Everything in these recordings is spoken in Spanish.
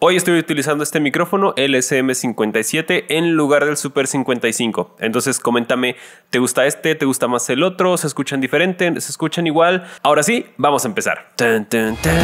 Hoy estoy utilizando este micrófono, el SM57, en lugar del Super 55. Entonces coméntame, ¿te gusta este? ¿Te gusta más el otro? ¿Se escuchan diferente? ¿Se escuchan igual? Ahora sí, vamos a empezar. Tan, tan, tan.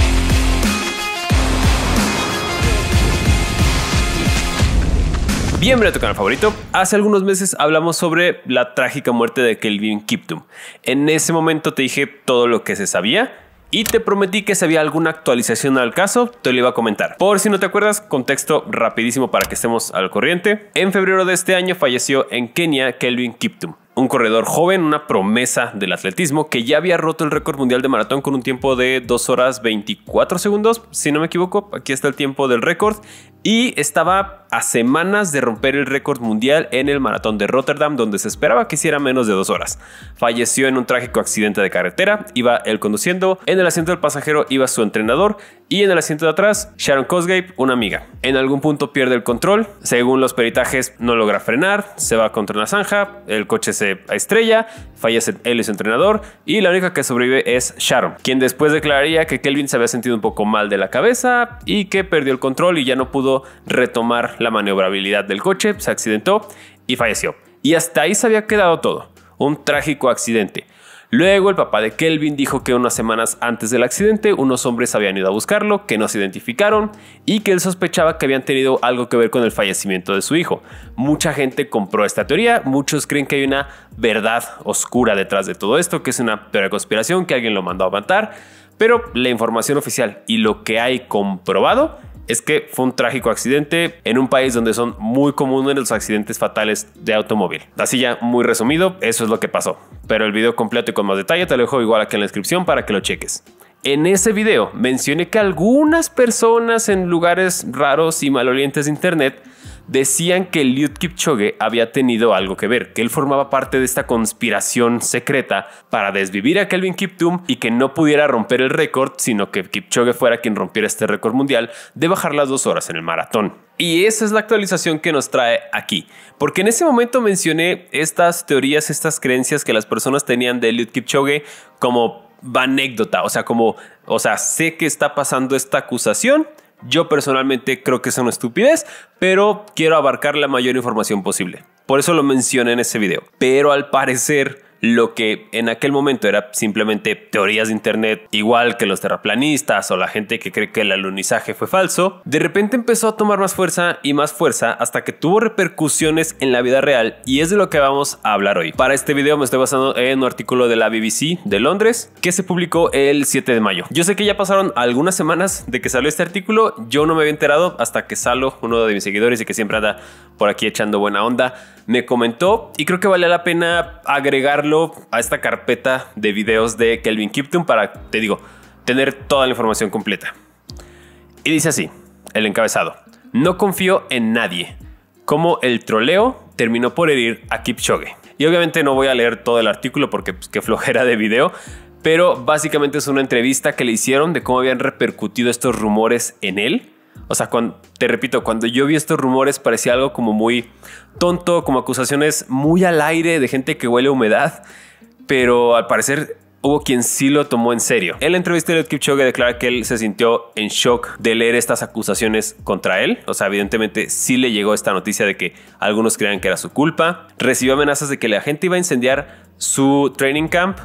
Bienvenido a tu canal favorito. Hace algunos meses hablamos sobre la trágica muerte de Kelvin Kiptum. En ese momento te dije todo lo que se sabía y te prometí que si había alguna actualización al caso, te lo iba a comentar. Por si no te acuerdas, contexto rapidísimo para que estemos al corriente. En febrero de este año falleció en Kenia Kelvin Kiptum, un corredor joven, una promesa del atletismo que ya había roto el récord mundial de maratón con un tiempo de 2 horas 24 segundos, si no me equivoco. Aquí está el tiempo del récord. Y estaba a semanas de romper el récord mundial en el maratón de Rotterdam, donde se esperaba que hiciera menos de 2 horas. Falleció en un trágico accidente de carretera. Iba él conduciendo, en el asiento del pasajero iba su entrenador y en el asiento de atrás Sharon Cosgrave, una amiga. En algún punto pierde el control, según los peritajes no logra frenar, se va contra una zanja, el coche se estrella, fallece él y su entrenador y la única que sobrevive es Sharon, quien después declararía que Kelvin se había sentido un poco mal de la cabeza y que perdió el control y ya no pudo retomar la maniobrabilidad del coche, se accidentó y falleció. Y hasta ahí se había quedado todo, un trágico accidente. Luego el papá de Kelvin dijo que unas semanas antes del accidente unos hombres habían ido a buscarlo, que no se identificaron y que él sospechaba que habían tenido algo que ver con el fallecimiento de su hijo. Mucha gente compró esta teoría, muchos creen que hay una verdad oscura detrás de todo esto, que es una teoría de conspiración, que alguien lo mandó a matar, pero la información oficial y lo que hay comprobado es que fue un trágico accidente en un país donde son muy comunes los accidentes fatales de automóvil. Así ya muy resumido, eso es lo que pasó. Pero el video completo y con más detalle te lo dejo igual aquí en la descripción para que lo cheques. En ese video mencioné que algunas personas en lugares raros y malolientes de internet decían que Eliud Kipchoge había tenido algo que ver, que él formaba parte de esta conspiración secreta para desvivir a Kelvin Kiptum y que no pudiera romper el récord, sino que Kipchoge fuera quien rompiera este récord mundial de bajar las 2 horas en el maratón. Y esa es la actualización que nos trae aquí, porque en ese momento mencioné estas teorías, estas creencias que las personas tenían de Eliud Kipchoge como anécdota, o sea, sé que está pasando esta acusación. Yo personalmente creo que es una estupidez, pero quiero abarcar la mayor información posible. Por eso lo mencioné en ese video. Pero al parecer, lo que en aquel momento era simplemente teorías de internet, igual que los terraplanistas o la gente que cree que el alunizaje fue falso, de repente empezó a tomar más fuerza y más fuerza hasta que tuvo repercusiones en la vida real, y es de lo que vamos a hablar hoy. Para este video me estoy basando en un artículo de la BBC de Londres que se publicó el 7 de mayo. Yo sé que ya pasaron algunas semanas de que salió este artículo, yo no me había enterado hasta que Salo, uno de mis seguidores y que siempre anda por aquí echando buena onda, me comentó, y creo que vale la pena agregarlo a esta carpeta de videos de Kelvin Kiptum para, te digo, tener toda la información completa. Y dice así, el encabezado: no confío en nadie, cómo el troleo terminó por herir a Kipchoge. Y obviamente no voy a leer todo el artículo porque pues, qué flojera de video, pero básicamente es una entrevista que le hicieron de cómo habían repercutido estos rumores en él. O sea, te repito, cuando yo vi estos rumores parecía algo como muy tonto, como acusaciones muy al aire de gente que huele a humedad, pero al parecer hubo quien sí lo tomó en serio. En la entrevista de Eliud Kipchoge declara que él se sintió en shock de leer estas acusaciones contra él. O sea, evidentemente sí le llegó esta noticia de que algunos creían que era su culpa. Recibió amenazas de que la gente iba a incendiar su training camp,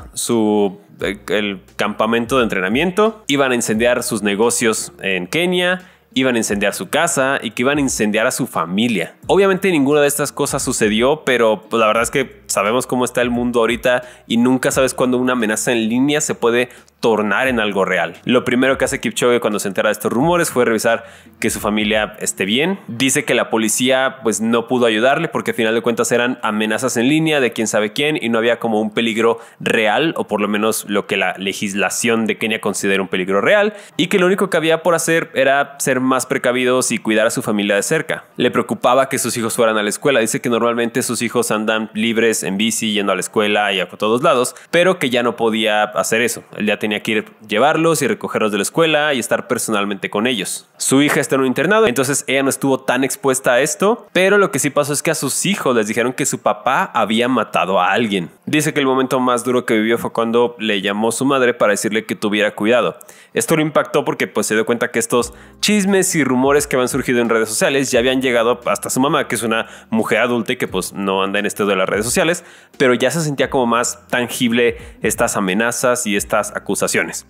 el campamento de entrenamiento. Iban a incendiar sus negocios en Kenia, iban a incendiar su casa y que iban a incendiar a su familia. Obviamente ninguna de estas cosas sucedió, pero pues la verdad es que sabemos cómo está el mundo ahorita y nunca sabes cuándo una amenaza en línea se puede tornar en algo real. Lo primero que hace Kipchoge cuando se entera de estos rumores fue revisar que su familia esté bien. Dice que la policía pues no pudo ayudarle porque al final de cuentas eran amenazas en línea de quién sabe quién y no había como un peligro real, o por lo menos lo que la legislación de Kenia considera un peligro real, y que lo único que había por hacer era ser más precavidos y cuidar a su familia de cerca. Le preocupaba que sus hijos fueran a la escuela. Dice que normalmente sus hijos andan libres en bici, yendo a la escuela y a todos lados, pero que ya no podía hacer eso. Él ya tenía tenía que ir llevarlos y recogerlos de la escuela y estar personalmente con ellos. Su hija está en un internado, entonces ella no estuvo tan expuesta a esto, pero lo que sí pasó es que a sus hijos les dijeron que su papá había matado a alguien. Dice que el momento más duro que vivió fue cuando le llamó su madre para decirle que tuviera cuidado. Esto lo impactó porque pues se dio cuenta que estos chismes y rumores que habían surgido en redes sociales ya habían llegado hasta su mamá, que es una mujer adulta y que pues no anda en esto de las redes sociales, pero ya se sentía como más tangible estas amenazas y estas acusaciones.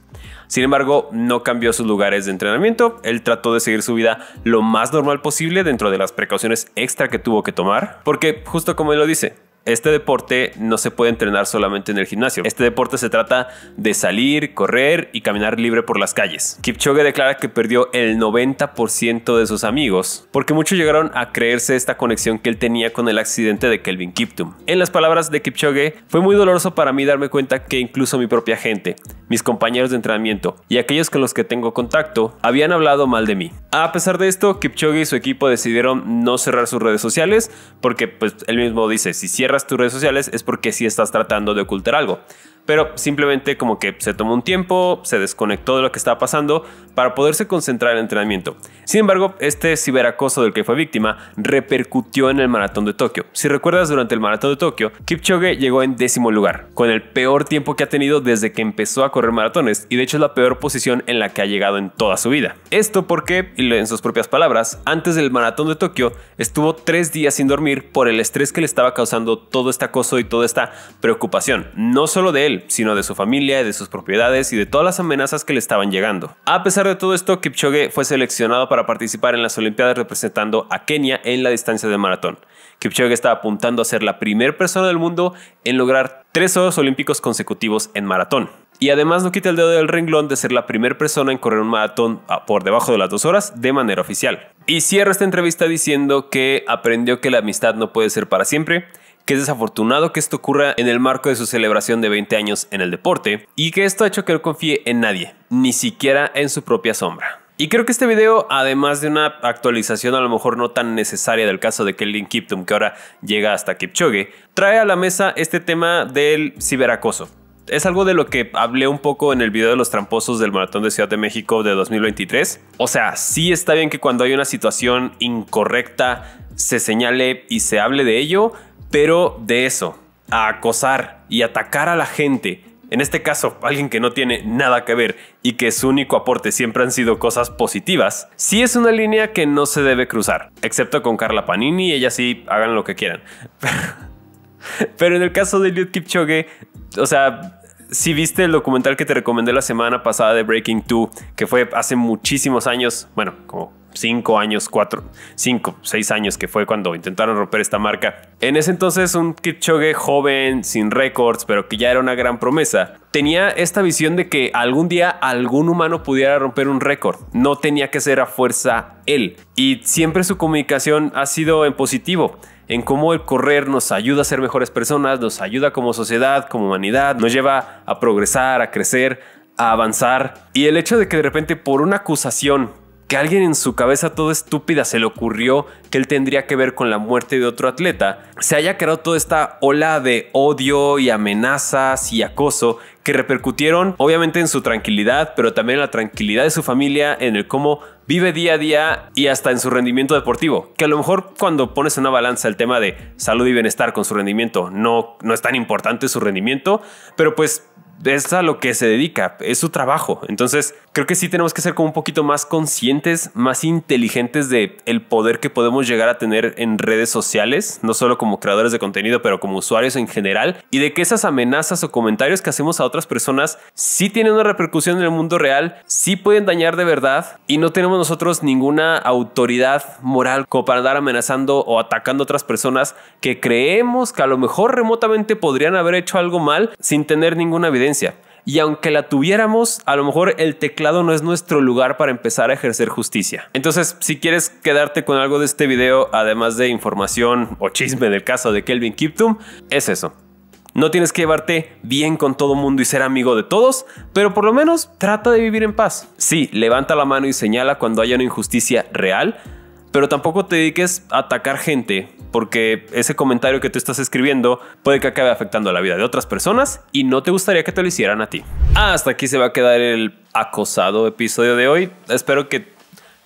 Sin embargo, no cambió sus lugares de entrenamiento. Él trató de seguir su vida lo más normal posible dentro de las precauciones extra que tuvo que tomar, porque justo como él lo dice, este deporte no se puede entrenar solamente en el gimnasio. Este deporte se trata de salir, correr y caminar libre por las calles. Kipchoge declara que perdió el 90% de sus amigos porque muchos llegaron a creerse esta conexión que él tenía con el accidente de Kelvin Kiptum. En las palabras de Kipchoge, fue muy doloroso para mí darme cuenta que incluso mi propia gente, mis compañeros de entrenamiento y aquellos con los que tengo contacto habían hablado mal de mí. A pesar de esto, Kipchoge y su equipo decidieron no cerrar sus redes sociales porque pues él mismo dice, si cierras tus redes sociales es porque sí estás tratando de ocultar algo. Pero simplemente como que se tomó un tiempo, se desconectó de lo que estaba pasando para poderse concentrar en el entrenamiento. Sin embargo, este ciberacoso del que fue víctima repercutió en el maratón de Tokio. Si recuerdas, durante el maratón de Tokio, Kipchoge llegó en 10º lugar, con el peor tiempo que ha tenido desde que empezó a correr maratones, y de hecho es la peor posición en la que ha llegado en toda su vida. Esto porque, en sus propias palabras, antes del maratón de Tokio estuvo 3 días sin dormir por el estrés que le estaba causando todo este acoso y toda esta preocupación, no solo de él, sino de su familia, y de sus propiedades y de todas las amenazas que le estaban llegando. A pesar de todo esto, Kipchoge fue seleccionado para participar en las Olimpiadas representando a Kenia en la distancia de maratón. Kipchoge estaba apuntando a ser la primera persona del mundo en lograr 3 oros olímpicos consecutivos en maratón. Y además no quita el dedo del renglón de ser la primera persona en correr un maratón por debajo de las 2 horas de manera oficial. Y cierra esta entrevista diciendo que aprendió que la amistad no puede ser para siempre, que es desafortunado que esto ocurra en el marco de su celebración de 20 años en el deporte y que esto ha hecho que no confíe en nadie, ni siquiera en su propia sombra. Y creo que este video, además de una actualización a lo mejor no tan necesaria del caso de Kelvin Kiptum, que ahora llega hasta Kipchoge, trae a la mesa este tema del ciberacoso. Es algo de lo que hablé un poco en el video de los tramposos del Maratón de Ciudad de México de 2023. O sea, sí está bien que cuando hay una situación incorrecta se señale y se hable de ello, pero de eso, a acosar y atacar a la gente, en este caso alguien que no tiene nada que ver y que su único aporte siempre han sido cosas positivas, sí es una línea que no se debe cruzar, excepto con Carla Panini, ella sí, hagan lo que quieran. Pero en el caso de Eliud Kipchoge, o sea, si viste el documental que te recomendé la semana pasada de Breaking 2, que fue hace muchísimos años, bueno, como 5 años, 6 años, que fue cuando intentaron romper esta marca. En ese entonces un Kipchoge joven, sin récords, pero que ya era una gran promesa, tenía esta visión de que algún día algún humano pudiera romper un récord. No tenía que ser a fuerza él. Y siempre su comunicación ha sido en positivo, en cómo el correr nos ayuda a ser mejores personas, nos ayuda como sociedad, como humanidad, nos lleva a progresar, a crecer, a avanzar. Y el hecho de que de repente por una acusación que a alguien en su cabeza toda estúpida se le ocurrió que él tendría que ver con la muerte de otro atleta, se haya creado toda esta ola de odio y amenazas y acoso que repercutieron obviamente en su tranquilidad, pero también en la tranquilidad de su familia, en el cómo vive día a día y hasta en su rendimiento deportivo. Que a lo mejor cuando pones en una balanza el tema de salud y bienestar con su rendimiento, no es tan importante su rendimiento, pero pues es a lo que se dedica, es su trabajo. Entonces creo que sí tenemos que ser como un poquito más conscientes, más inteligentes de el poder que podemos llegar a tener en redes sociales, no solo como creadores de contenido, pero como usuarios en general, y de que esas amenazas o comentarios que hacemos a otras personas sí tienen una repercusión en el mundo real, sí pueden dañar de verdad, y no tenemos nosotros ninguna autoridad moral como para andar amenazando o atacando a otras personas que creemos que a lo mejor remotamente podrían haber hecho algo mal sin tener ninguna evidencia. Y aunque la tuviéramos, a lo mejor el teclado no es nuestro lugar para empezar a ejercer justicia. Entonces, si quieres quedarte con algo de este video, además de información o chisme del caso de Kelvin Kiptum, es eso. No tienes que llevarte bien con todo mundo y ser amigo de todos, pero por lo menos trata de vivir en paz. Sí, levanta la mano y señala cuando haya una injusticia real, pero tampoco te dediques a atacar gente porque ese comentario que tú estás escribiendo puede que acabe afectando a la vida de otras personas y no te gustaría que te lo hicieran a ti. Hasta aquí se va a quedar el acosado episodio de hoy. Espero que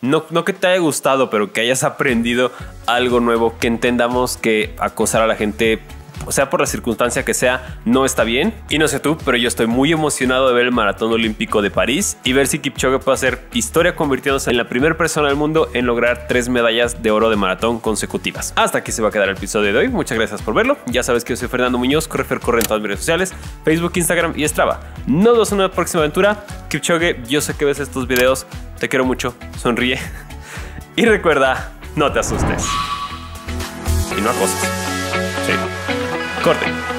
no que te haya gustado, pero que hayas aprendido algo nuevo, que entendamos que acosar a la gente, o sea, por la circunstancia que sea, no está bien. Y no sé tú, pero yo estoy muy emocionado de ver el Maratón Olímpico de París y ver si Kipchoge puede hacer historia convirtiéndose en la primera persona del mundo en lograr 3 medallas de oro de maratón consecutivas. Hasta aquí se va a quedar el episodio de hoy. Muchas gracias por verlo. Ya sabes que yo soy Fernando Muñoz, corre en todas mis redes sociales, Facebook, Instagram y Strava. Nos vemos en una próxima aventura. Kipchoge, yo sé que ves estos videos. Te quiero mucho. Sonríe. Y recuerda, no te asustes. Y no acoses. Sí. Corte.